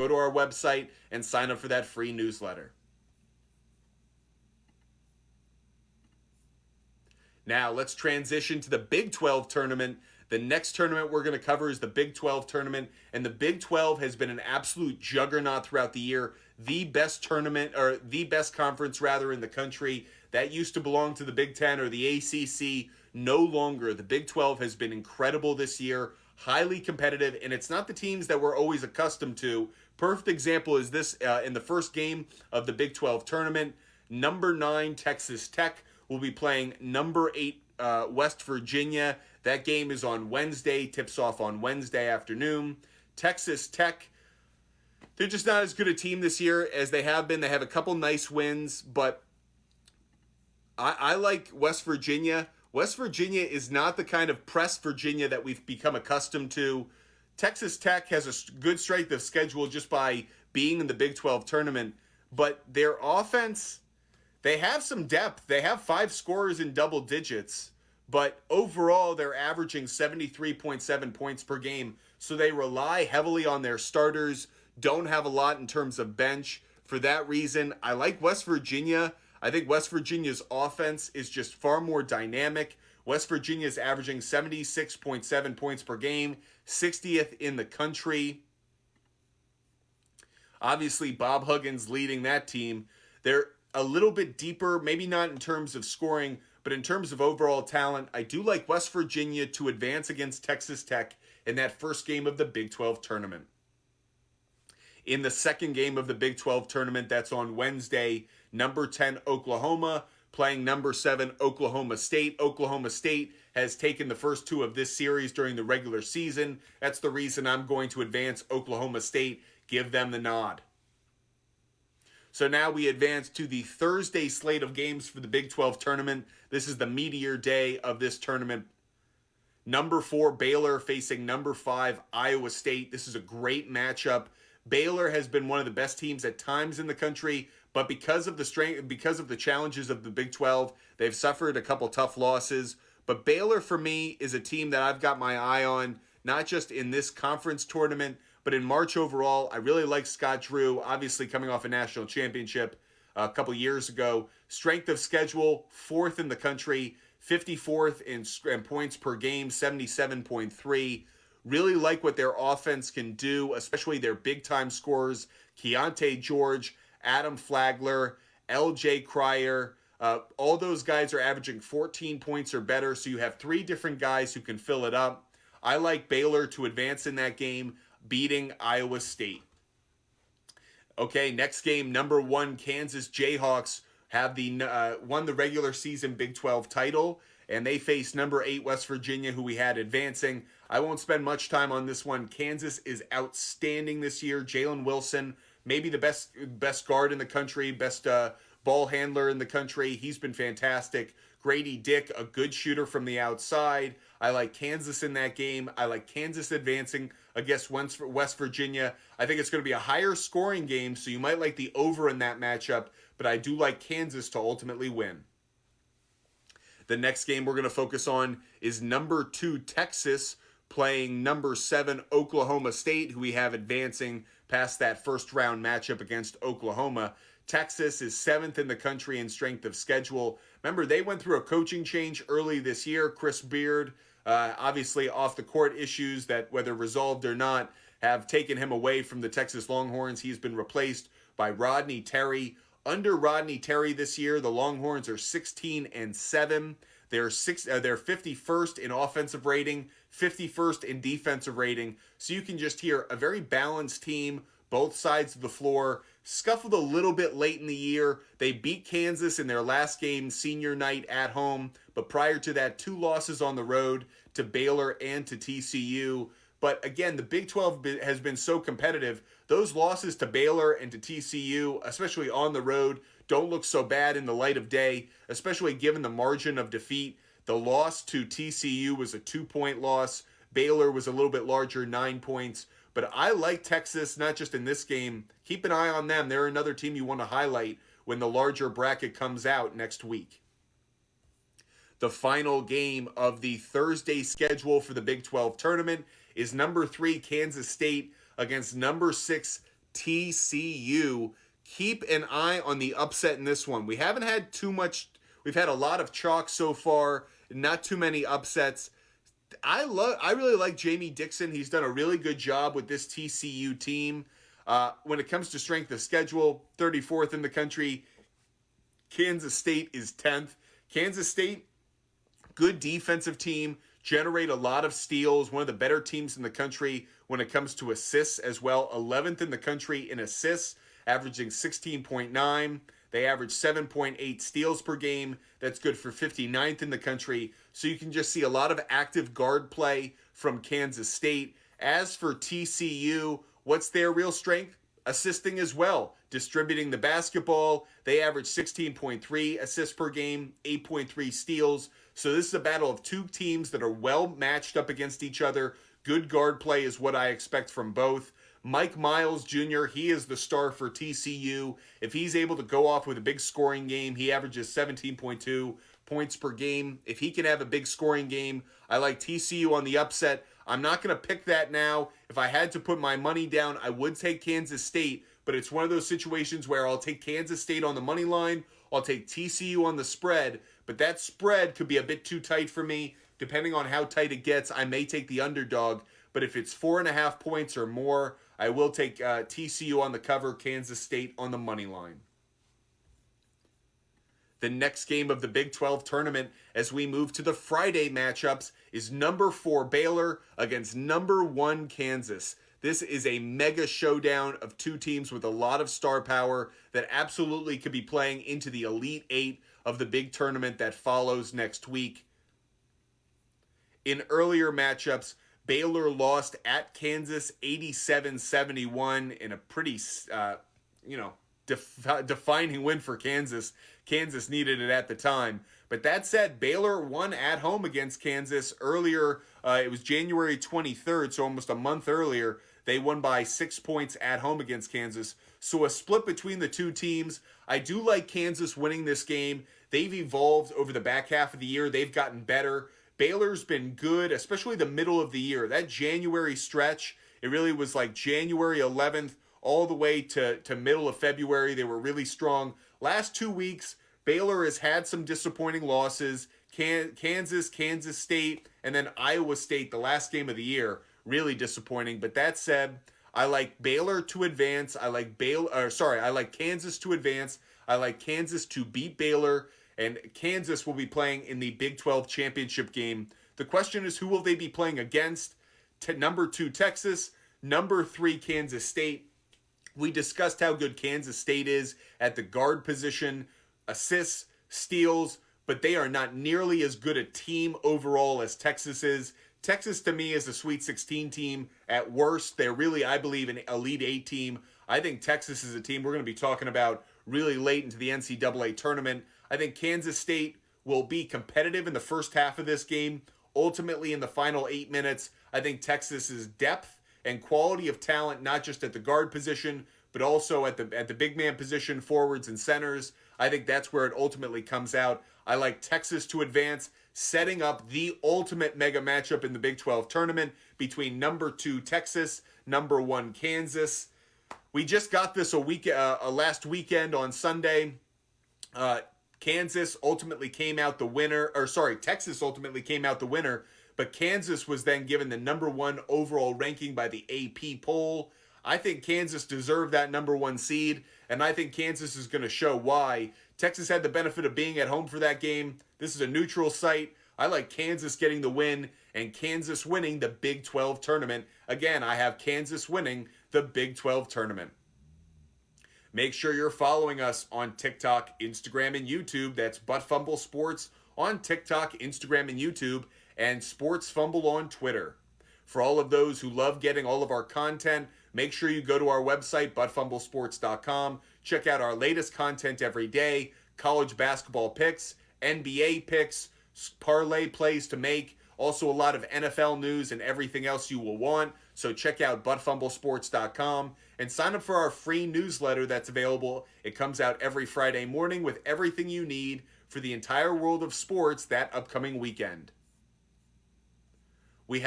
go to our website and sign up for that free newsletter. Now, let's transition to the Big 12 tournament. The next tournament we're going to cover is the Big 12 tournament, and the Big 12 has been an absolute juggernaut throughout the year. The best tournament, or the best conference rather, in the country. That used to belong to the Big 10 or the ACC. No longer. The Big 12 has been incredible this year, highly competitive, and it's not the teams that we're always accustomed to. Perfect example is this in the first game of the Big 12 tournament. Number 9 Texas Tech will be playing number 8 West Virginia. That game is on Wednesday, tips off on Wednesday afternoon. Texas Tech, they're just not as good a team this year as they have been. They have a couple nice wins, but I like West Virginia. West Virginia is not the kind of press Virginia that we've become accustomed to. Texas Tech has a good strength of schedule just by being in the Big 12 tournament, but their offense, they have some depth. They have 5 scorers in double digits, but overall they're averaging 73.7 points per game. So they rely heavily on their starters, don't have a lot in terms of bench. For that reason, I like West Virginia. I think West Virginia's offense is just far more dynamic. West Virginia is averaging 76.7 points per game, 60th in the country. Obviously, Bob Huggins leading that team. They're a little bit deeper, maybe not in terms of scoring, but in terms of overall talent. I do like West Virginia to advance against Texas Tech in that first game of the Big 12 tournament. In the second game of the Big 12 tournament, that's on Wednesday, number 10 Oklahoma playing number 7 Oklahoma State. Oklahoma State has taken the first 2 of this series during the regular season. That's the reason I'm going to advance Oklahoma State, give them the nod. So now we advance to the Thursday slate of games for the Big 12 tournament. This is the meteor day of this tournament. Number 4 Baylor facing number 5 Iowa State. This is a great matchup. Baylor has been one of the best teams at times in the country, but because of the challenges of the Big 12, they've suffered a couple tough losses. But Baylor, for me, is a team that I've got my eye on, not just in this conference tournament, but in March overall. I really like Scott Drew, obviously coming off a national championship a couple years ago. Strength of schedule, 4th in the country, 54th in points per game, 77.3. Really like what their offense can do, especially their big-time scorers, Keontae George, Adam Flagler, L.J. Cryer. All those guys are averaging 14 points or better, so you have 3 different guys who can fill it up. I like Baylor to advance in that game, beating Iowa State. Okay, next game, number 1 Kansas Jayhawks have won the regular season Big 12 title, and they face number 8 West Virginia, who we had advancing. I won't spend much time on this one. Kansas is outstanding this year. Jalen Wilson, maybe the best guard in the country, best ball handler in the country. He's been fantastic. Grady Dick, a good shooter from the outside. I like Kansas in that game. I like Kansas advancing against West Virginia. I think it's going to be a higher scoring game, so you might like the over in that matchup, but I do like Kansas to ultimately win. The next game we're going to focus on is number 2 Texas playing number 7 Oklahoma State, who we have advancing past that first round matchup against Oklahoma. Texas is 7th in the country in strength of schedule. Remember, they went through a coaching change early this year. Chris Beard, obviously off the court issues that, whether resolved or not, have taken him away from the Texas Longhorns. He's been replaced by Rodney Terry. Under Rodney Terry this year, the Longhorns are 16-7. They're 51st in offensive rating, 51st in defensive rating. So you can just hear a very balanced team, both sides of the floor. Scuffled a little bit late in the year. They beat Kansas in their last game, senior night at home. But prior to that, 2 losses on the road to Baylor and to TCU. But again, the Big 12 has been so competitive. Those losses to Baylor and to TCU, especially on the road, don't look so bad in the light of day, especially given the margin of defeat. The loss to TCU was a 2-point loss. Baylor was a little bit larger, 9 points. But I like Texas, not just in this game. Keep an eye on them. They're another team you want to highlight when the larger bracket comes out next week. The final game of the Thursday schedule for the Big 12 tournament is number 3 Kansas State against number 6 TCU. Keep an eye on the upset in this one. We haven't had too much. We've had a lot of chalk so far, not too many upsets. I really like Jamie Dixon. He's done a really good job with this TCU team. When it comes to strength of schedule, 34th in the country. Kansas State is 10th. Kansas State, good defensive team, generate a lot of steals, one of the better teams in the country when it comes to assists as well. 11th in the country in assists, averaging 16.9. They average 7.8 steals per game. That's good for 59th in the country. So you can just see a lot of active guard play from Kansas State. As for TCU, what's their real strength? Assisting as well, distributing the basketball. They average 16.3 assists per game, 8.3 steals. So this is a battle of two teams that are well matched up against each other. Good guard play is what I expect from both. Mike Miles Jr., he is the star for TCU. If he's able to go off with a big scoring game, he averages 17.2 points per game. If he can have a big scoring game, I like TCU on the upset. I'm not going to pick that now. If I had to put my money down, I would take Kansas State, but it's one of those situations where I'll take Kansas State on the money line, I'll take TCU on the spread, but that spread could be a bit too tight for me. Depending on how tight it gets, I may take the underdog, but if it's 4.5 points or more, I will take TCU on the cover, Kansas State on the money line. The next game of the Big 12 tournament as we move to the Friday matchups is number 4 Baylor against number 1 Kansas. This is a mega showdown of two teams with a lot of star power that absolutely could be playing into the Elite 8 of the big tournament that follows next week. In earlier matchups, Baylor lost at Kansas 87-71 in a pretty, defining win for Kansas. Kansas needed it at the time. But that said, Baylor won at home against Kansas earlier. It was January 23rd, so almost a month earlier. They won by 6 points at home against Kansas. So a split between the two teams. I do like Kansas winning this game. They've evolved over the back half of the year. They've gotten better. Baylor's been good, especially the middle of the year. That January stretch, it really was like January 11th all the way to middle of February. They were really strong. Last 2 weeks, Baylor has had some disappointing losses. Kansas, Kansas State, and then Iowa State, the last game of the year, really disappointing. But that said, I like Baylor to advance. I like Kansas to advance. I like Kansas to beat Baylor. And Kansas will be playing in the Big 12 championship game. The question is, who will they be playing against? Number 2, Texas. Number 3, Kansas State. We discussed how good Kansas State is at the guard position, assists, steals, but they are not nearly as good a team overall as Texas is. Texas, to me, is a Sweet 16 team. At worst, they're really, I believe, an Elite 8 team. I think Texas is a team we're going to be talking about really late into the NCAA tournament. I think Kansas State will be competitive in the first half of this game. Ultimately, in the final 8 minutes, I think Texas's depth and quality of talent, not just at the guard position, but also at the big man position, forwards and centers, I think that's where it ultimately comes out. I like Texas to advance, setting up the ultimate mega matchup in the Big 12 tournament between number 2 Texas, number 1 Kansas. We just got this last weekend on Sunday. Texas ultimately came out the winner, but Kansas was then given the number 1 overall ranking by the AP poll. I think Kansas deserved that number 1 seed, and I think Kansas is going to show why. Texas had the benefit of being at home for that game. This is a neutral site. I like Kansas getting the win and Kansas winning the Big 12 tournament. Again, I have Kansas winning the Big 12 tournament. Make sure you're following us on TikTok, Instagram, and YouTube. That's Butt Fumble Sports on TikTok, Instagram, and YouTube, and Sports Fumble on Twitter. For all of those who love getting all of our content, make sure you go to our website, buttfumblesports.com. Check out our latest content every day, college basketball picks, NBA picks, parlay plays to make, also a lot of NFL news and everything else you will want. So check out buttfumblesports.com and sign up for our free newsletter that's available. It comes out every Friday morning with everything you need for the entire world of sports that upcoming weekend. We have